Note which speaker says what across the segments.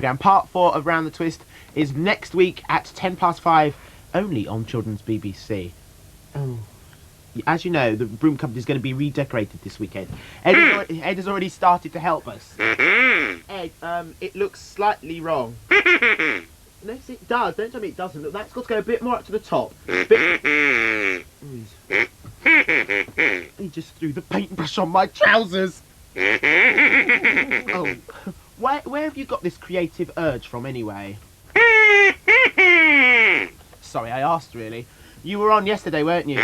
Speaker 1: Showdown. Part 4 of Round the Twist is next week at 5:10, only on Children's BBC. Oh. As you know, the broom company is going to be redecorated this weekend. Ed has already started to help us. Ed, it looks slightly wrong. Yes, it does. Don't tell me it doesn't. Look, that's got to go a bit more up to the top. He just threw the paintbrush on my trousers. Oh, where have you got this creative urge from, anyway? Sorry, I asked, really. You were on yesterday, weren't you?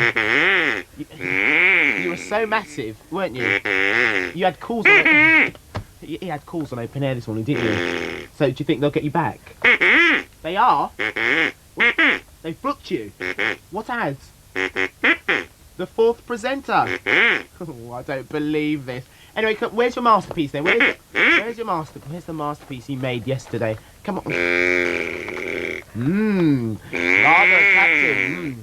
Speaker 1: You were so massive, weren't you? You had calls on you had calls on open air this morning, didn't you? So do you think they'll get you back? They are? They've booked you? What ads? The 4th presenter? Oh, I don't believe this. Anyway, where's your masterpiece then? Where's the masterpiece you made yesterday? Come on. Rather attractive.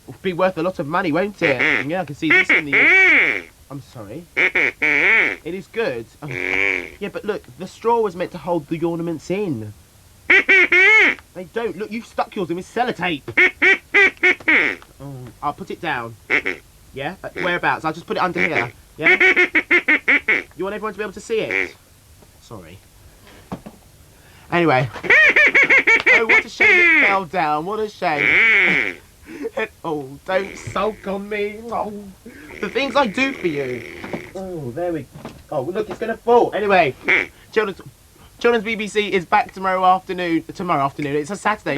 Speaker 1: Will be worth a lot of money, won't it? Yeah, I can see this in the... I'm sorry. It is good. Oh. Yeah, but look, the straw was meant to hold the ornaments in. They don't. Look, you've stuck yours in with sellotape. Oh, I'll put it down. Yeah? Whereabouts? I'll just put it under here. Yeah? You want everyone to be able to see it? Sorry. Anyway. Oh, what a shame it fell down. What a shame. Oh, don't sulk on me. Oh, the things I do for you. Oh, there we go. Oh, look, it's going to fall. Anyway, Children's BBC is back tomorrow afternoon. It's a Saturday.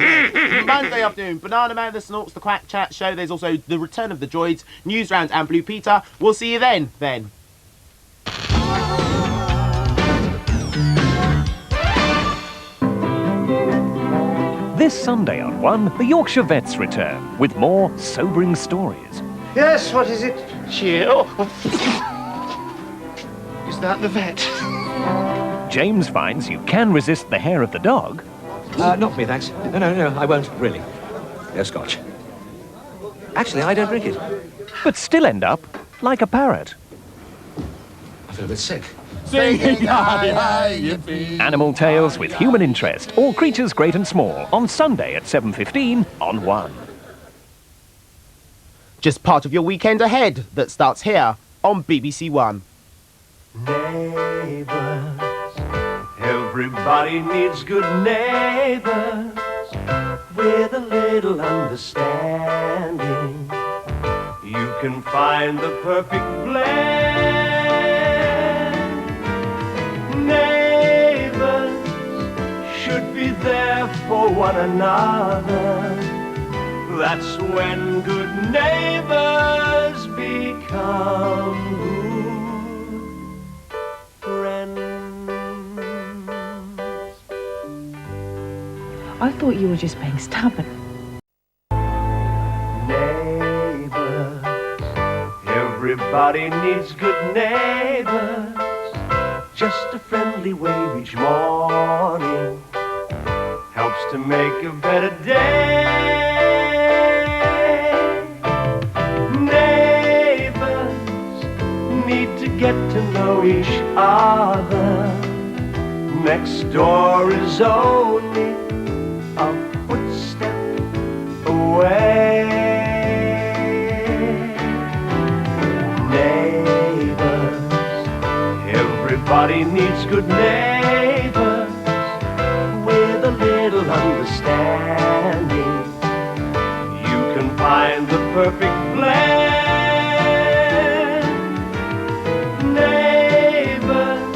Speaker 1: Monday afternoon. Banana Man, The Snorks, The Quack Chat Show. There's also The Return of the Droids, News Round and Blue Peter. We'll see you then.
Speaker 2: This Sunday on 1, the Yorkshire Vets return with more sobering stories.
Speaker 3: Yes, what is it? Cheer. Oh. Is that the vet?
Speaker 2: James finds you can resist the hair of the dog.
Speaker 4: Not me, thanks. No, I won't, really. No scotch. Actually, I don't drink it.
Speaker 2: But still end up like a parrot.
Speaker 4: I feel a bit sick.
Speaker 2: Animal Tales with human interest. All creatures great and small. On Sunday at 7:15 on 1.
Speaker 1: Just part of your weekend ahead that starts here on BBC One.
Speaker 5: Neighbours, everybody needs good neighbours with a little understanding. You can find the perfect blend. Neighbours should be there for one another. That's when good neighbours become good friends.
Speaker 6: I thought you were just being stubborn.
Speaker 5: Neighbours, everybody needs good neighbours. Just a friendly wave each morning helps to make a better day. Neighbours need to get to know each other. Next door is only a footstep away. Everybody needs good neighbors with a little understanding. You can find the perfect blend. Neighbors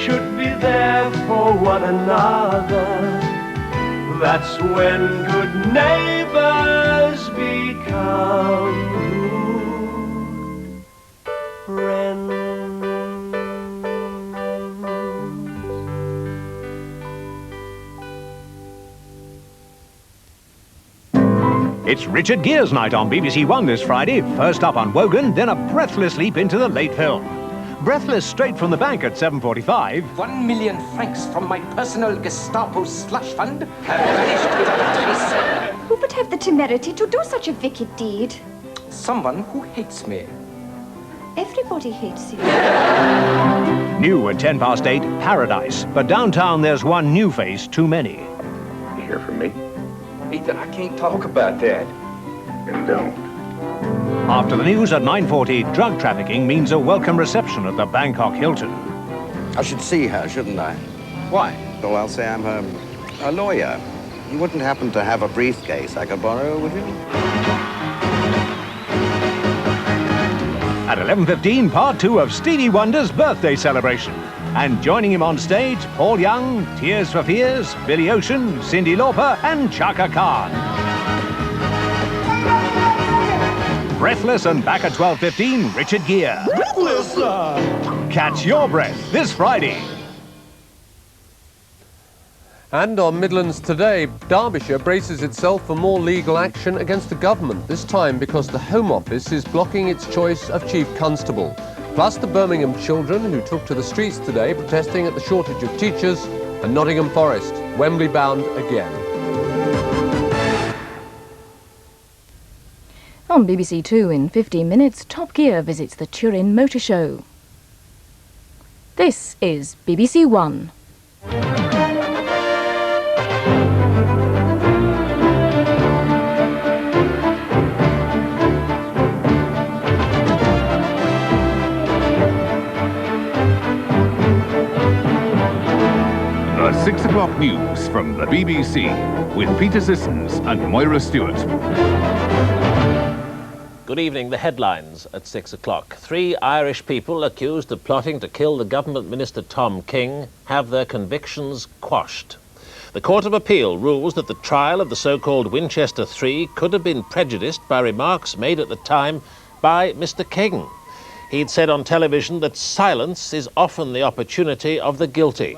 Speaker 5: should be there for one another. That's when good neighbors become good friends.
Speaker 7: It's Richard Gere's night on BBC One this Friday. First up on Wogan, then a breathless leap into the late film. Breathless straight from the bank at 7:45.
Speaker 8: 1 million francs from my personal Gestapo slush fund have vanished without a trace.
Speaker 9: Who would have the temerity to do such a wicked deed?
Speaker 8: Someone who hates me.
Speaker 9: Everybody hates you.
Speaker 7: New at 8:10, Paradise. But downtown there's one new face too many.
Speaker 5: You hear from me?
Speaker 8: Ethan, I can't talk about that.
Speaker 5: Then don't.
Speaker 7: After the news at 9:40, drug trafficking means a welcome reception at the Bangkok Hilton.
Speaker 10: I should see her, shouldn't I?
Speaker 8: Why?
Speaker 10: Well, I'll say I'm her lawyer. You wouldn't happen to have a briefcase I could borrow, would you?
Speaker 7: At 11:15, part 2 of Stevie Wonder's birthday celebration. And joining him on stage, Paul Young, Tears for Fears, Billy Ocean, Cyndi Lauper, and Chaka Khan. Breathless and back at 12:15, Richard Gere. Breathless! Catch your breath this Friday.
Speaker 11: And on Midlands today, Derbyshire braces itself for more legal action against the government, this time because the Home Office is blocking its choice of Chief Constable. Plus the Birmingham children who took to the streets today protesting at the shortage of teachers, and Nottingham Forest, Wembley bound again.
Speaker 6: On BBC Two in 15 minutes, Top Gear visits the Turin Motor Show. This is BBC One.
Speaker 12: The 6 o'clock news from the BBC with Peter Sissons and Moira Stewart.
Speaker 13: Good evening. The headlines at 6 o'clock. 3 Irish people accused of plotting to kill the government minister Tom King have their convictions quashed. The Court of Appeal rules that the trial of the so-called Winchester 3 could have been prejudiced by remarks made at the time by Mr. King. He'd said on television that silence is often the opportunity of the guilty.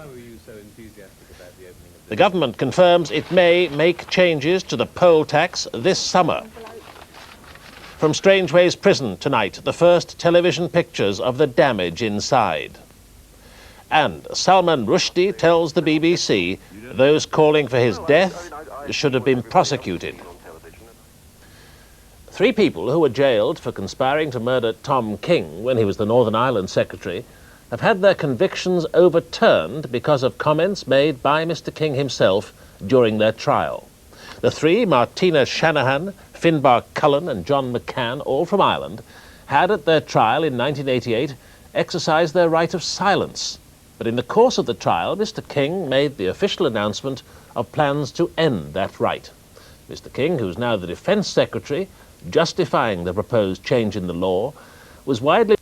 Speaker 13: The government confirms it may make changes to the poll tax this summer. From Strangeways Prison tonight, the first television pictures of the damage inside. And Salman Rushdie tells the BBC those calling for his death should have been prosecuted. 3 people who were jailed for conspiring to murder Tom King when he was the Northern Ireland Secretary have had their convictions overturned because of comments made by Mr. King himself during their trial. The 3, Martina Shanahan, Finbar Cullen and John McCann, all from Ireland, had at their trial in 1988 exercised their right of silence. But in the course of the trial, Mr. King made the official announcement of plans to end that right. Mr. King, who's now the Defence Secretary, justifying the proposed change in the law, was widely